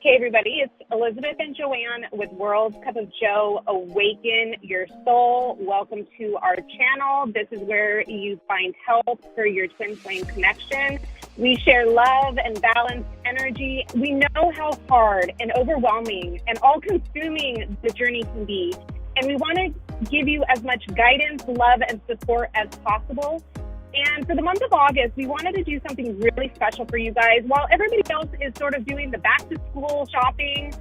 Hey everybody, it's Elizabeth and Joanne with World's Cup of Joe, Awaken Your Soul. Welcome to our channel. This is where you find help for your twin flame connection. We share love and balanced energy. We know how hard and overwhelming and all-consuming the journey can be, and we want to give you as much guidance, love, and support as possible. And for the month of August, we wanted to do something really special for you guys. While everybody else is sort of doing the back-to-school shopping,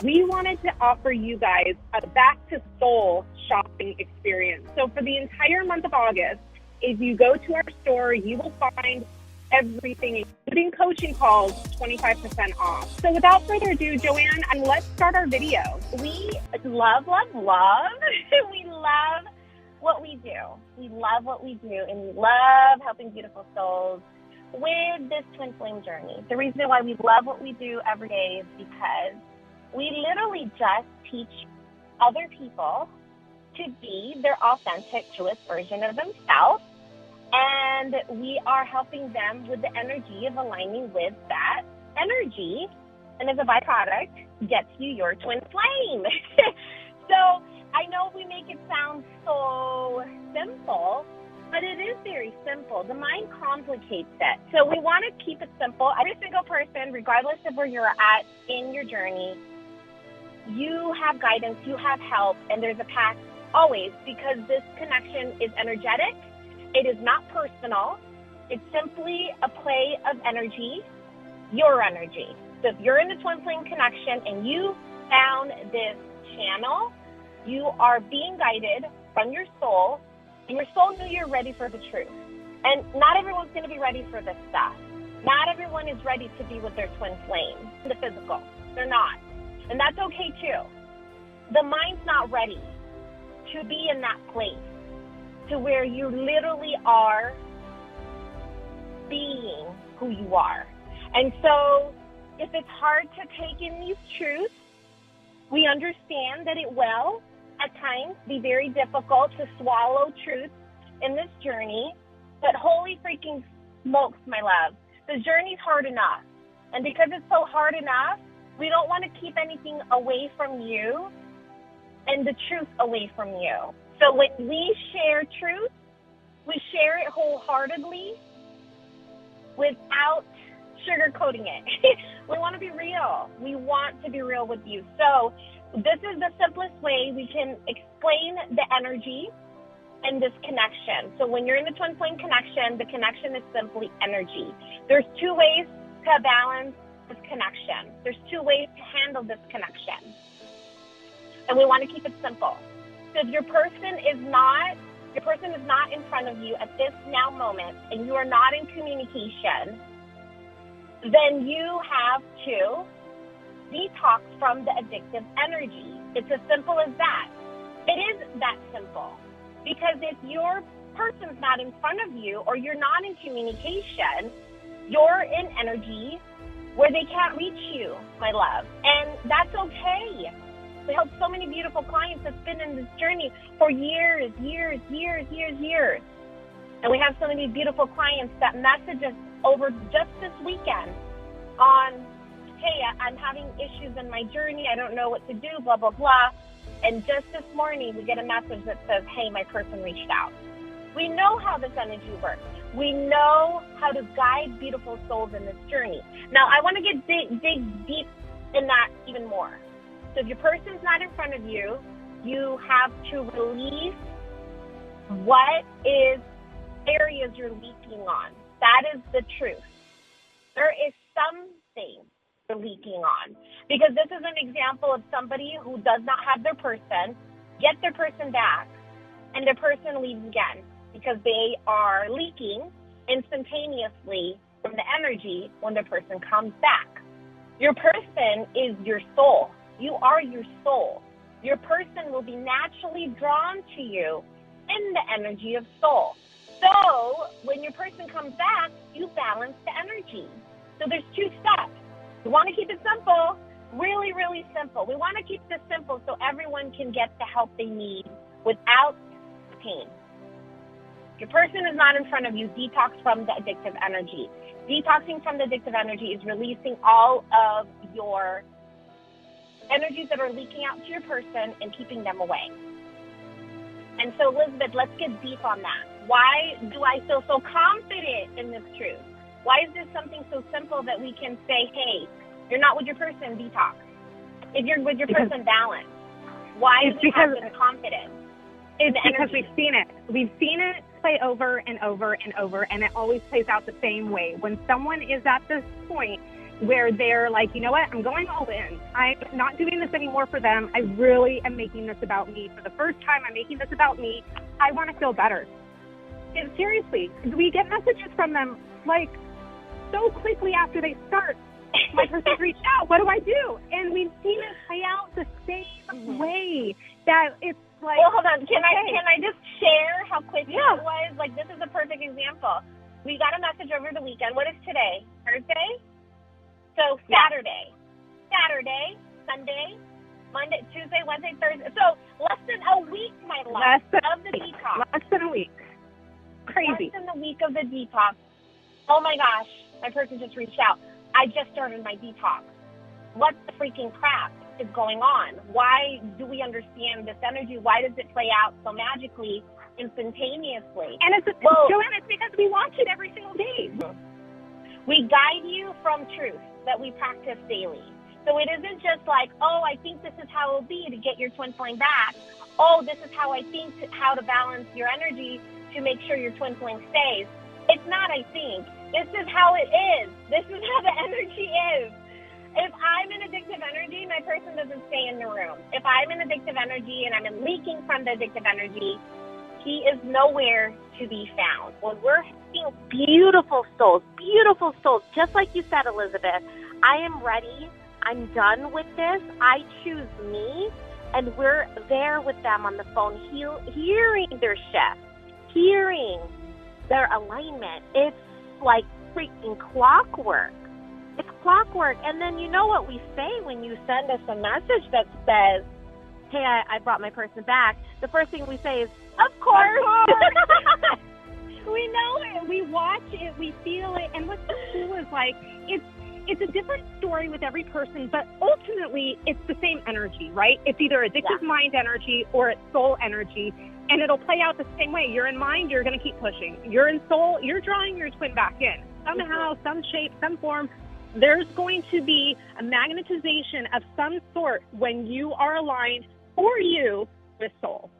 we wanted to offer you guys a back-to-soul shopping experience. So for the entire month of August, if you go to our store, you will find everything, including coaching calls, 25% off. So without further ado, Joanne, let's start our video. We love, love, love. We love what we do. We love what we do, and we love helping beautiful souls with this twin flame journey. The reason why we love what we do every day is because we literally just teach other people to be their authentic, truest version of themselves, and we are helping them with the energy of aligning with that energy, and as a byproduct, gets you your twin flame. So I know we make it sound so simple, but it is very simple. The mind complicates it. So we want to keep it simple. Every single person, regardless of where you're at in your journey, you have guidance, you have help, and there's a path always, because this connection is energetic. It is not personal. It's simply a play of energy, your energy. So if you're in the twin flame connection and you found this channel, you are being guided from your soul, and your soul knew you're ready for the truth. And not everyone's going to be ready for this stuff. Not everyone is ready to be with their twin flame, the physical. They're not. And that's okay too. The mind's not ready to be in that place to where you literally are being who you are. And so if it's hard to take in these truths, we understand that it will at times be very difficult to swallow truth in this journey, but holy freaking smokes, my love, the journey's hard enough. And because it's so hard enough, we don't want to keep anything away from you and the truth away from you. So when we share truth, we share it wholeheartedly without sugarcoating it. We want to be real. We want to be real with you. So this is the simplest way we can explain the energy and this connection. So when you're in the twin flame connection, the connection is simply energy. There's two ways to balance this connection. There's two ways to handle this connection. And we want to keep it simple. So if your person is not in front of you at this now moment, and you are not in communication, then you have to detox from the addictive energy. It's as simple as that. It is that simple. Because if your person's not in front of you, or you're not in communication, you're in energy where they can't reach you, my love. And that's okay. We help so many beautiful clients that's been in this journey for years. And we have so many beautiful clients that message us over just this weekend on, hey, I'm having issues in my journey. I don't know what to do, blah, blah, blah. And just this morning, we get a message that says, hey, my person reached out. We know how this energy works. We know how to guide beautiful souls in this journey. Now, I want to dig deep in that even more. So if your person's not in front of you, you have to release what is areas you're leaking on. That is the truth. There is something you're leaking on. Because this is an example of somebody who does not have their person, get their person back, and their person leaves again because they are leaking instantaneously from the energy when the person comes back. Your person is your soul. You are your soul. Your person will be naturally drawn to you in the energy of soul. So when your person comes back, you balance the energy. So there's two steps. We want to keep it simple, really, really simple. We want to keep this simple so everyone can get the help they need without pain. Your person is not in front of you. Detox from the addictive energy. Detoxing from the addictive energy is releasing all of your energies that are leaking out to your person and keeping them away. And so, Elizabeth, let's get deep on that. Why do I feel so confident in this truth? Why is this something so simple that we can say, hey, you're not with your person, detox? If you're with your person, balance. Why do we have this confidence? It's because we've seen it. We've seen it play over and over and over, and it always plays out the same way. When someone is at this point where they're like, you know what, I'm going all in. I'm not doing this anymore for them. I really am making this about me. For the first time, I'm making this about me. I want to feel better. And seriously, we get messages from them like so quickly after they start. My person reached out. What do I do? And we've seen it play out the same way. That it's like. Well, hold on. Can I just share how quick it was? Like, this is a perfect example. We got a message over the weekend. What is today? Thursday? So Saturday, Sunday, Monday, Tuesday, Wednesday, Thursday. So less than a week, my love, of the detox. Less than a week. Crazy. Less than a week of the detox. Oh my gosh, my person just reached out. I just started my detox. What the freaking crap is going on? Why do we understand this energy? Why does it play out so magically, instantaneously? And Joanne, it's because we watch it every single day. We guide you from truth that we practice daily. So it isn't just like, oh, I think this is how it will be to get your twin flame back. Oh, this is how I think how to balance your energy to make sure your twin flame stays. It's not, I think. This is how it is. This is how the energy is. If I'm in addictive energy, my person doesn't stay in the room. If I'm in addictive energy and I'm leaking from the addictive energy, he is nowhere to be found. When we're seeing beautiful souls, just like you said, Elizabeth, I am ready. I'm done with this. I choose me. And we're there with them on the phone, hearing their shift, hearing their alignment. It's like freaking clockwork. It's clockwork. And then you know what we say when you send us a message that says, hey, I brought my person back. The first thing we say is, of course. We know it. We watch it. We feel it. And what's so cool is like, it's a different story with every person, but ultimately it's the same energy, right? It's either addictive mind energy or it's soul energy, and it'll play out the same way. You're in mind, you're going to keep pushing. You're in soul, you're drawing your twin back in. Somehow, some shape, some form, there's going to be a magnetization of some sort when you are aligned for you with soul.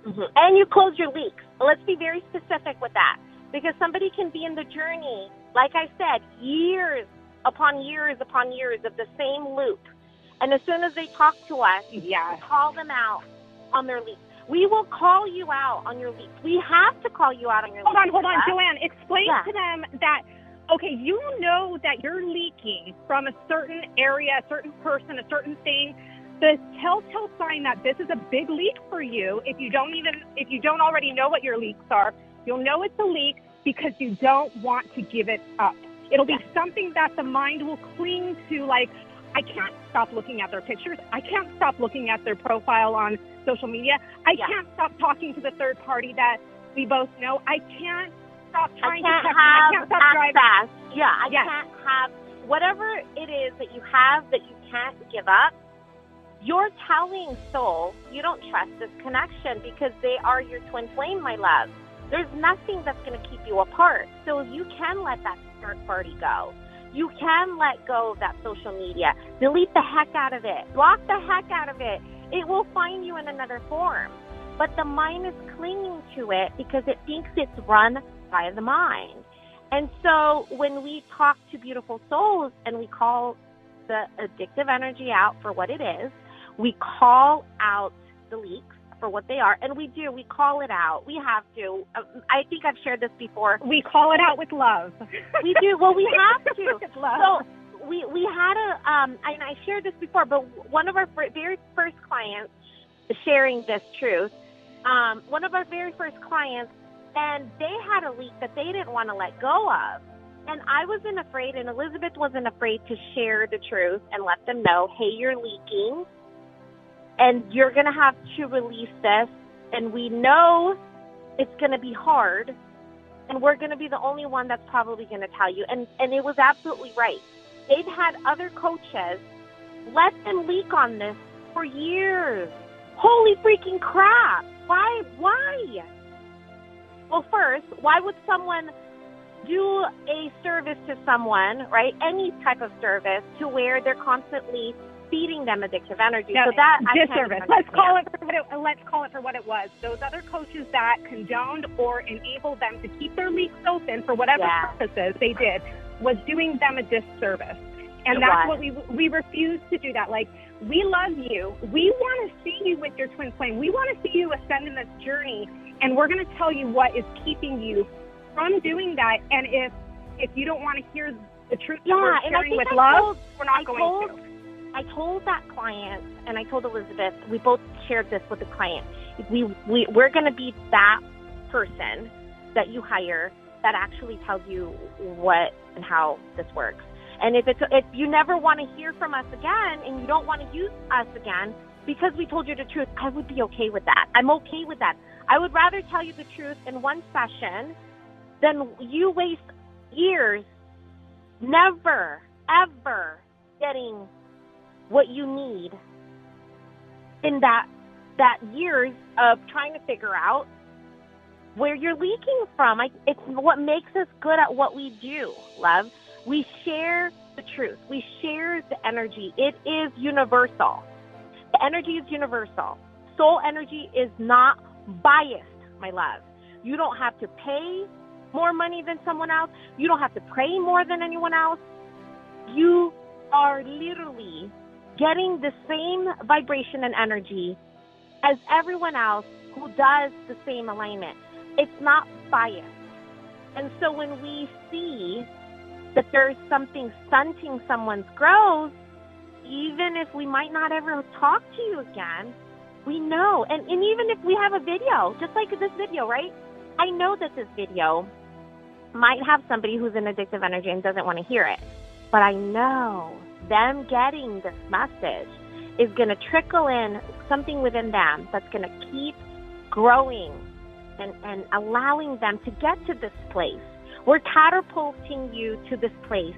Mm-hmm. And you close your leaks. Let's be very specific with that, because somebody can be in the journey, like I said, years upon years of the same loop. And as soon as they talk to us, we call them out on their leaks. We will call you out on your leaks. We have to call you out on your leaks. Hold on, Joanne. Explain to them that, okay, you know that you're leaking from a certain area, a certain person, a certain thing. The telltale sign that this is a big leak for you, if you don't already know what your leaks are, you'll know it's a leak because you don't want to give it up. It'll be something that the mind will cling to, like, I can't stop looking at their pictures. I can't stop looking at their profile on social media. I can't stop talking to the third party that we both know. I can't stop trying to text. I can't stop driving. Yeah, I can't have whatever it is that you have that you can't give up. You're telling soul you don't trust this connection because they are your twin flame, my love. There's nothing that's going to keep you apart. So you can let that third party go. You can let go of that social media. Delete the heck out of it. Block the heck out of it. It will find you in another form. But the mind is clinging to it because it thinks it's run by the mind. And so when we talk to beautiful souls and we call the addictive energy out for what it is, we call out the leaks for what they are, and we call it out. We have to. I think I've shared this before. We call it out with love. We do. Well, we have to. With love. So we had and I shared this before, but one of our very first clients, sharing this truth, one of our very first clients, and they had a leak that they didn't want to let go of. And I wasn't afraid, and Elizabeth wasn't afraid to share the truth and let them know, hey, you're leaking. And you're going to have to release this, and we know it's going to be hard, and we're going to be the only one that's probably going to tell you. And it was absolutely right. They've had other coaches let them leak on this for years. Holy freaking crap. Why? Well, first, why would someone do a service to someone, right? Any type of service to where they're constantly feeding them addictive energy. No, so that disservice. Let's call it for what it was. Those other coaches that condoned or enabled them to keep their leaks open for whatever purposes they did was doing them a disservice. And that's what we refuse to do that. Like, we love you. We want to see you with your twin flame. We want to see you ascend in this journey. And we're going to tell you what is keeping you from doing that. And if you don't want to hear the truth that we're sharing with love, we're not going to. I told that client, and I told Elizabeth, we both shared this with the client. We're going to be that person that you hire that actually tells you what and how this works. And if you never want to hear from us again and you don't want to use us again because we told you the truth, I would be okay with that. I'm okay with that. I would rather tell you the truth in one session than you waste years never, ever getting what you need in that years of trying to figure out where you're leaking from. It's what makes us good at what we do, love. We share the truth. We share the energy. It is universal. The energy is universal. Soul energy is not biased, my love. You don't have to pay more money than someone else. You don't have to pray more than anyone else. You are literally getting the same vibration and energy as everyone else who does the same alignment. It's not biased. And so when we see that there's something stunting someone's growth, even if we might not ever talk to you again, we know. And even if we have a video, just like this video, right? I know that this video might have somebody who's in addictive energy and doesn't want to hear it. But I know them getting this message is going to trickle in something within them that's going to keep growing and allowing them to get to this place. We're catapulting you to this place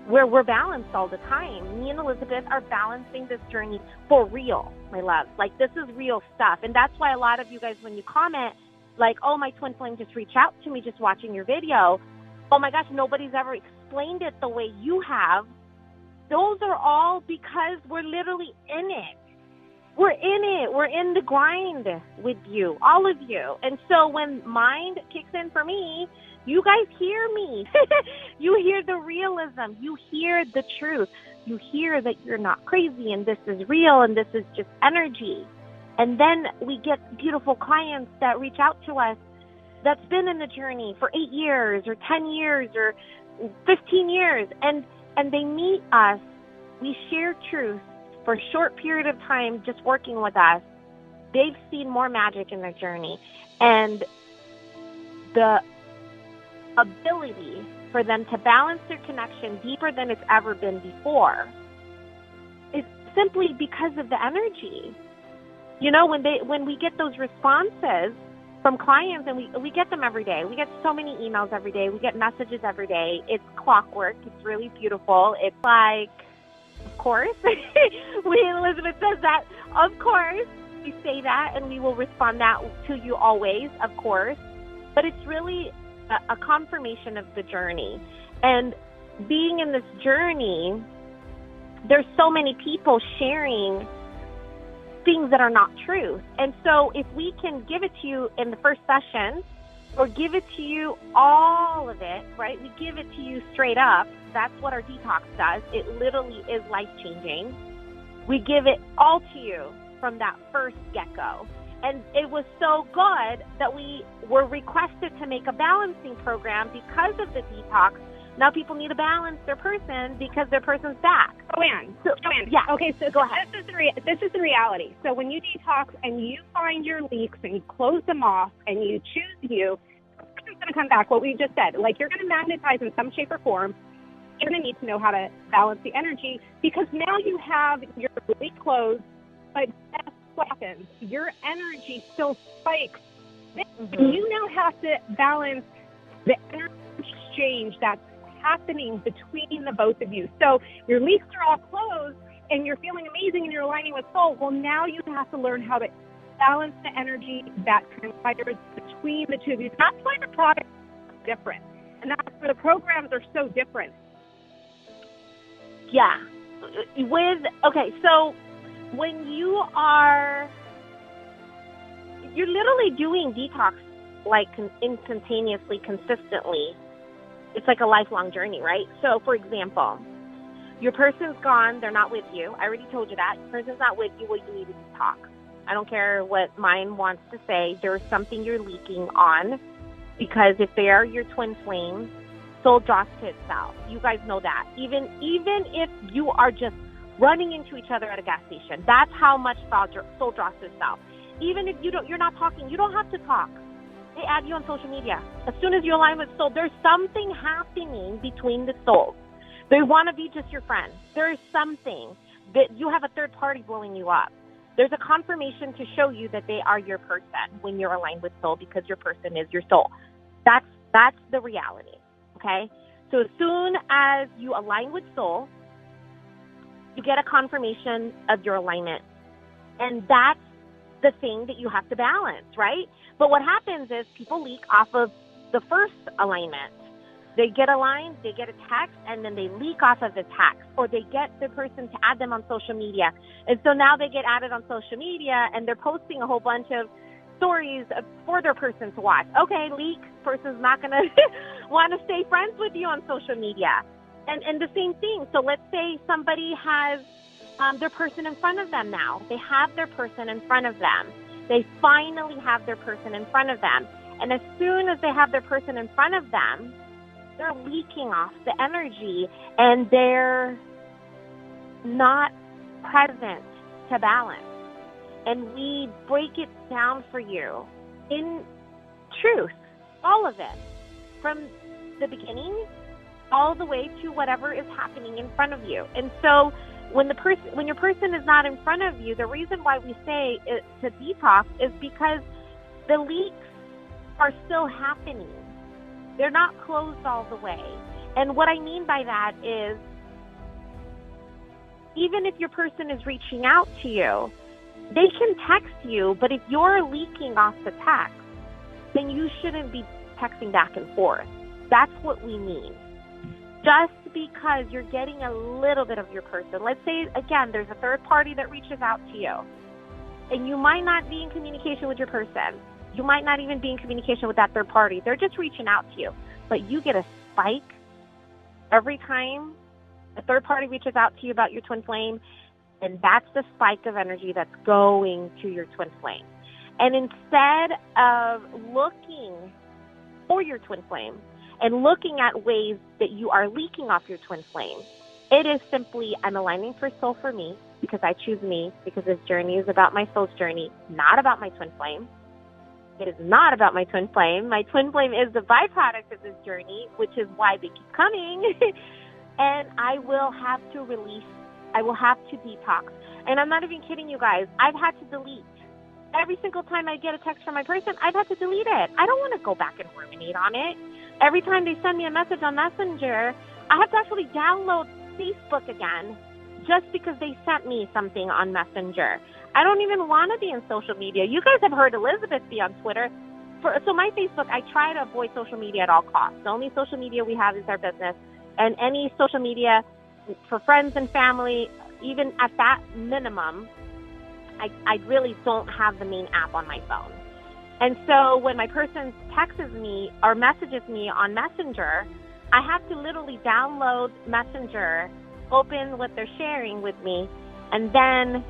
where we're balanced all the time. Me and Elizabeth are balancing this journey for real, my love. Like, this is real stuff. And that's why a lot of you guys, when you comment, like, oh, my twin flame just reached out to me just watching your video. Oh, my gosh, nobody's ever explained it the way you have. Those are all because we're literally in it. We're in it. We're in the grind with you, all of you. And so when mind kicks in for me, you guys hear me. You hear the realism. You hear the truth. You hear that you're not crazy and this is real and this is just energy. And then we get beautiful clients that reach out to us that's been in the journey for 8 years or 10 years or 15 years. And they meet us. We share truth for a short period of time just working with us. They've seen more magic in their journey. And the ability for them to balance their connection deeper than it's ever been before is simply because of the energy. You know, when we get those responses from clients, and we get them every day. We get so many emails every day. We get messages every day. It's clockwork. It's really beautiful. It's like, of course, Elizabeth says that, of course, we say that, and we will respond that to you always, of course. But it's really a confirmation of the journey. And being in this journey, there's so many people sharing things that are not truth. And so if we can give it to you in the first session or give it to you all of it, right? We give it to you straight up. That's what our detox does. It literally is life-changing. We give it all to you from that first get-go. And it was so good that we were requested to make a balancing program because of the detox. Now people need to balance their person because their person's back. Joanne, yeah. Okay, so go ahead. This is the reality. So when you detox and you find your leaks and you close them off and you choose you, it's going to come back. What we just said, like, you're going to magnetize in some shape or form. You're going to need to know how to balance the energy because now you have your leak closed, but guess what happens? Your energy still spikes. You now have to balance the energy exchange that's happening between the both of you. So your leaks are all closed and you're feeling amazing and you're aligning with soul. Well, now you have to learn how to balance the energy that transpires between the two of you. That's why the product is different. And that's why the programs are so different. Yeah. So when you're literally doing detox like instantaneously, consistently, it's like a lifelong journey, right? So, for example, your person's gone, they're not with you. I already told you that. Your person's not with you, well, you need to detox. I don't care what mine wants to say. There's something you're leaking on, because if they are your twin flame, soul draws to itself. You guys know that. Even if you are just running into each other at a gas station, that's how much soul draws to itself. Even if you're not talking, you don't have to talk. They add you on social media. As soon as you align with soul, there's something happening between the souls. They want to be just your friend. There is something that you have a third party blowing you up. There's a confirmation to show you that they are your person when you're aligned with soul, because your person is your soul. That's the reality, okay? So as soon as you align with soul, you get a confirmation of your alignment. And that's the thing that you have to balance, right? But what happens is people leak off of the first alignment. They get aligned, they get a text, and then they leak off of the text, or they get the person to add them on social media. And so now they get added on social media, and they're posting a whole bunch of stories for their person to watch. Okay, leak, person's not going to want to stay friends with you on social media. And the same thing. So let's say somebody has their person in front of them now. They have their person in front of them. They finally have their person in front of them. And as soon as they have their person in front of them, they're leaking off the energy, and they're not present to balance. And we break it down for you in truth, all of it, from the beginning all the way to whatever is happening in front of you. And so when your person is not in front of you, the reason why we say to detox is because the leaks are still happening. They're not closed all the way. And what I mean by that is, even if your person is reaching out to you, they can text you, but if you're leaking off the text, then you shouldn't be texting back and forth. That's what we mean. Just because you're getting a little bit of your person. Let's say, again, there's a third party that reaches out to you, and you might not be in communication with your person. You might not even be in communication with that third party. They're just reaching out to you. But you get a spike every time a third party reaches out to you about your twin flame, and that's the spike of energy that's going to your twin flame. And instead of looking for your twin flame and looking at ways that you are leaking off your twin flame, it is simply, I'm aligning for soul for me, because I choose me, because this journey is about my soul's journey, not about my twin flame. It is not about my twin flame. My twin flame is the byproduct of this journey, which is why they keep coming. And I will have to release. I will have to detox. And I'm not even kidding you guys. I've had to delete. Every single time I get a text from my person, I've had to delete it. I don't want to go back and ruminate on it. Every time they send me a message on Messenger, I have to actually download Facebook again just because they sent me something on Messenger. I don't even want to be in social media. You guys have heard Elizabeth be on Twitter. So my Facebook, I try to avoid social media at all costs. The only social media we have is our business. And any social media for friends and family, even at that minimum, I really don't have the main app on my phone. And so when my person texts me or messages me on Messenger, I have to literally download Messenger, open what they're sharing with me, and then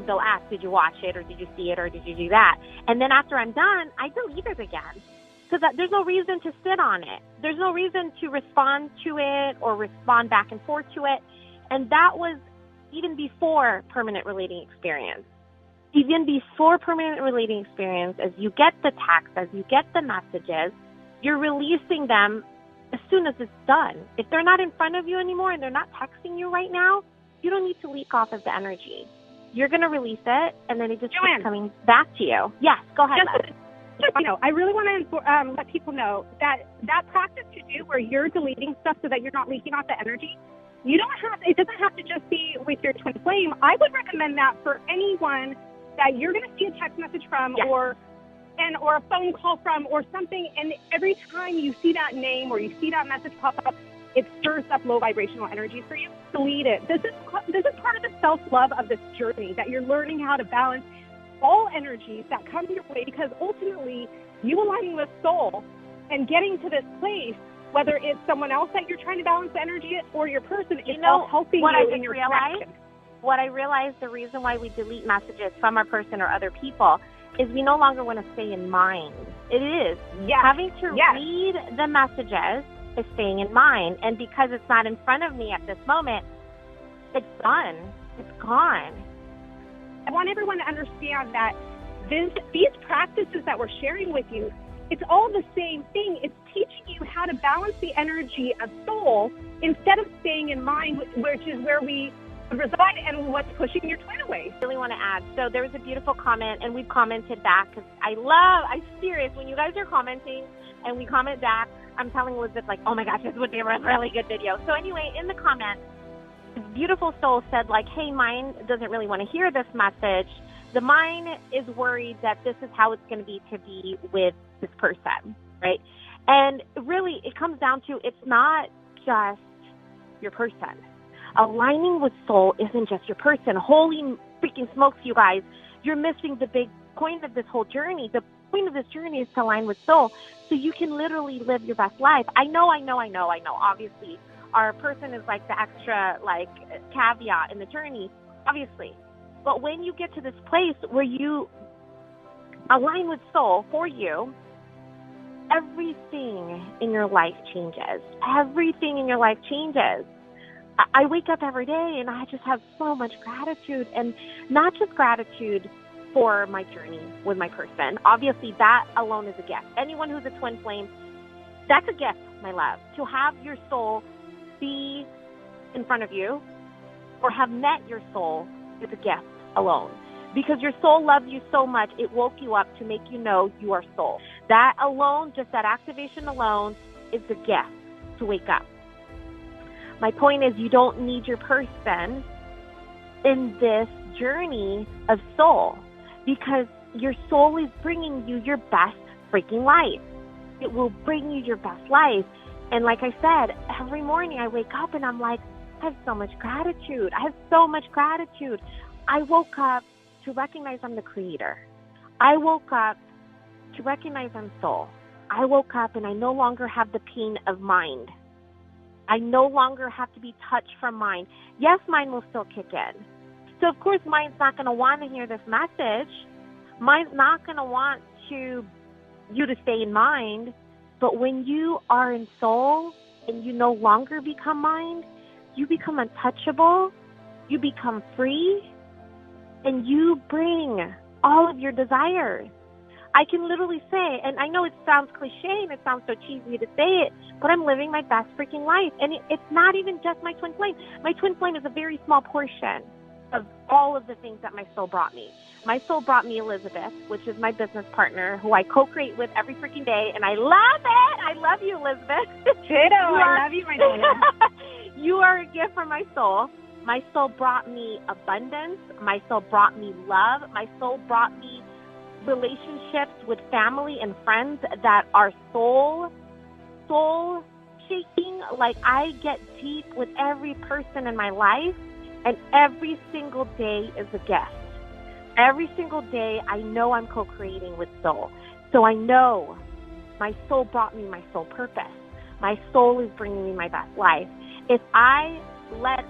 they'll ask, did you watch it, or did you see it, or did you do that? And then after I'm done, I delete it again. Because there's no reason to sit on it. There's no reason to respond to it or respond back and forth to it. And that was even before permanent relating experience. Even before permanent relating experience, as you get the text, as you get the messages, you're releasing them as soon as it's done. If they're not in front of you anymore and they're not texting you right now, you don't need to leak off of the energy. You're going to release it, and then it just keeps coming back to you. Yes, go ahead. Just, I really want to let people know that practice you do where you're deleting stuff so that you're not leaking off the energy, it doesn't have to just be with your twin flame. I would recommend that for anyone that you're going to see a text message from or a phone call from or something, and every time you see that name or you see that message pop up, it stirs up low vibrational energy for you. Delete it. This is part of the self-love of this journey, that you're learning how to balance all energies that come your way, because ultimately you aligning with soul and getting to this place, whether it's someone else that you're trying to balance the energy or your person, it's all helping you in your connection. What I realized, the reason why we delete messages from our person or other people is we no longer want to stay in mind. It is. Yes. Having to read the messages is staying in mind. And because it's not in front of me at this moment, it's done. It's gone. I want everyone to understand that these practices that we're sharing with you, it's all the same thing. It's teaching you how to balance the energy of soul instead of staying in mind, which is where we reside and what's pushing your twin away. I really want to add. So there was a beautiful comment, and we've commented back, because I'm serious, when you guys are commenting and we comment back, I'm telling Elizabeth, like, oh my gosh, this would be a really good video. So anyway, in the comments, this beautiful soul said, like, hey, mine doesn't really want to hear this message. The mind is worried that this is how it's going to be with this person, right? And really, it comes down to, it's not just your person. Aligning with soul isn't just your person. Holy freaking smokes, you guys. You're missing the big point of this whole journey. The point of this journey is to align with soul so you can literally live your best life. I know. Obviously, our person is like the extra, like, caveat in the journey, obviously. But when you get to this place where you align with soul for you, everything in your life changes. Everything in your life changes. I wake up every day and I just have so much gratitude, and not just gratitude for my journey with my person. Obviously, that alone is a gift. Anyone who's a twin flame, that's a gift, my love. To have your soul be in front of you or have met your soul is a gift alone. Because your soul loves you so much, it woke you up to make you know you are soul. That alone, just that activation alone, is the gift to wake up. My point is, you don't need your person in this journey of soul, because your soul is bringing you your best freaking life. It will bring you your best life. And like I said, every morning I wake up and I'm like, I have so much gratitude. I have so much gratitude. I woke up to recognize I'm the creator. I woke up to recognize I'm soul. I woke up and I no longer have the pain of mind. I no longer have to be touched from mind. Yes, mind will still kick in. So, of course, mind's not going to want to hear this message. Mind's not going to want you to stay in mind. But when you are in soul and you no longer become mind, you become untouchable, you become free, and you bring all of your desires. I can literally say, and I know it sounds cliche and it sounds so cheesy to say it, but I'm living my best freaking life. And it's not even just my twin flame. My twin flame is a very small portion of all of the things that my soul brought me. My soul brought me Elizabeth, which is my business partner, who I co-create with every freaking day, and I love it. I love you, Elizabeth. Ditto. I love you, my daughter. You are a gift from my soul. My soul brought me abundance. My soul brought me love. My soul brought me relationships with family and friends that are soul shaking. Like, I get deep with every person in my life, and every single day is a gift. Every single day I know I'm co-creating with soul. So I know my soul brought me my soul purpose. My soul is bringing me my best life. If I let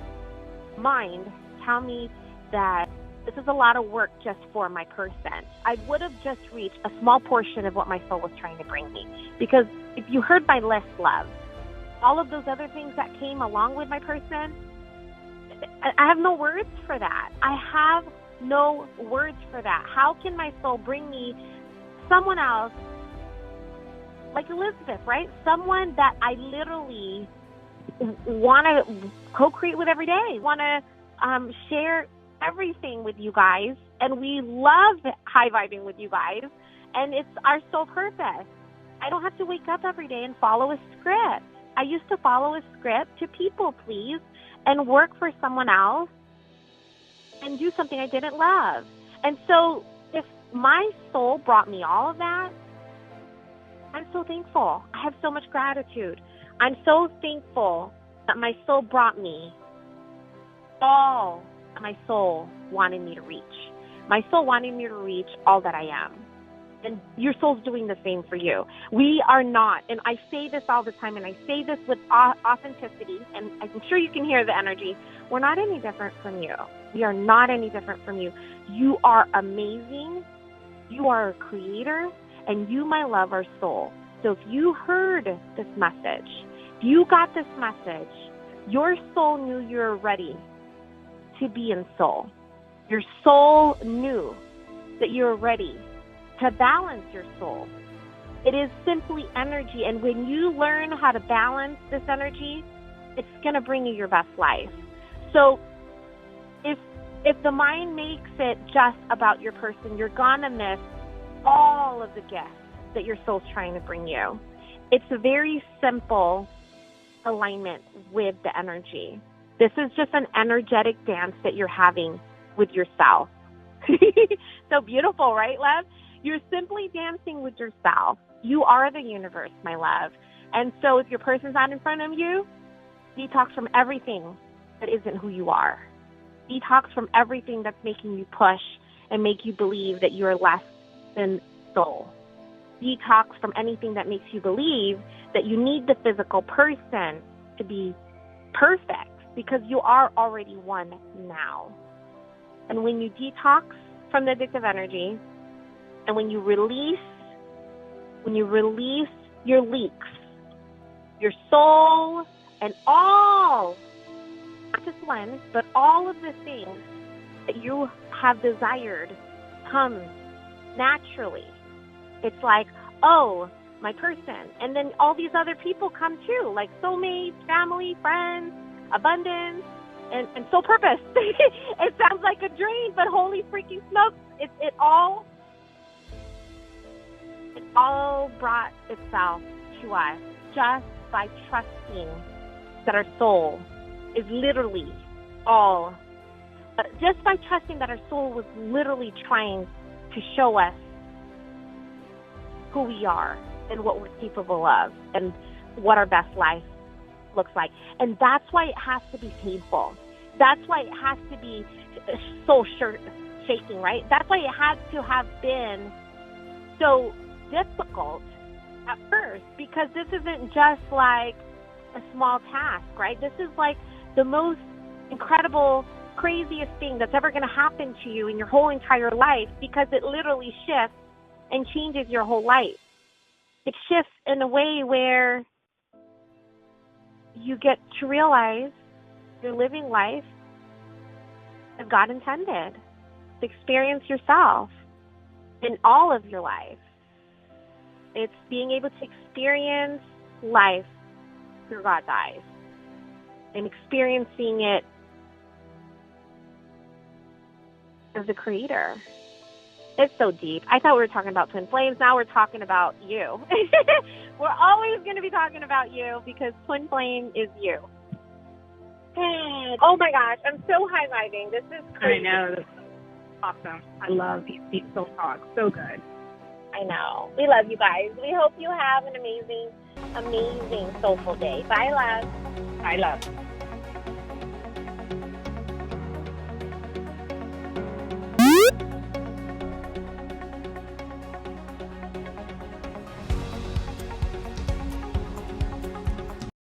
mind tell me that this is a lot of work just for my person, I would have just reached a small portion of what my soul was trying to bring me. Because if you heard my list, love, all of those other things that came along with my person, I have no words for that. I have no words for that. How can my soul bring me someone else like Elizabeth, right? Someone that I literally want to co-create with every day, want to share everything with you guys, and we love high-vibing with you guys, and it's our soul purpose. I don't have to wake up every day and follow a script. I used to follow a script to people please and work for someone else and do something I didn't love. And so if my soul brought me all of that, I'm so thankful. I have so much gratitude. I'm so thankful that my soul brought me all that my soul wanted me to reach. My soul wanted me to reach all that I am. And your soul's doing the same for you. We are not, and I say this all the time, and I say this with authenticity, and I'm sure you can hear the energy. We're not any different from you. We are not any different from you. You are amazing. You are a creator, and you, my love, are soul. So if you heard this message, if you got this message, your soul knew you were ready to be in soul. Your soul knew that you were ready to balance your soul. It is simply energy, and when you learn how to balance this energy, it's going to bring you your best life. So if the mind makes it just about your person, you're going to miss all of the gifts that your soul's trying to bring you. It's a very simple alignment with the energy. This is just an energetic dance that you're having with yourself. So beautiful, right, love? You're simply dancing with yourself. You are the universe, my love. And so if your person's not in front of you, detox from everything that isn't who you are. Detox from everything that's making you push and make you believe that you're less than soul. Detox from anything that makes you believe that you need the physical person to be perfect, because you are already one now. And when you detox from the addictive energy, and when you release your leaks, your soul, and all, not just one, but all of the things that you have desired come naturally. It's like, oh, my person. And then all these other people come too, like soulmates, family, friends, abundance, and soul purpose. It sounds like a dream, but holy freaking smokes, it all brought itself to us just by trusting that our soul is literally just by trusting that our soul was literally trying to show us who we are and what we're capable of and what our best life looks like. And that's why it has to be painful. That's why it has to be soul shaking, right? That's why it has to have been so difficult at first, because this isn't just like a small task, right? This is like the most incredible, craziest thing that's ever going to happen to you in your whole entire life, because it literally shifts and changes your whole life. It shifts in a way where you get to realize you're living life as God intended, to experience yourself in all of your life. It's being able to experience life through God's eyes and experiencing it as the creator. It's so deep. I thought we were talking about twin flames. Now we're talking about you. We're always going to be talking about you, because twin flame is you. Oh my gosh, I'm so high-vibing. This is crazy. I know. This is awesome. I love these deep soul talks. So good. I know. We love you guys. We hope you have an amazing, amazing soulful day. Bye, love. I love.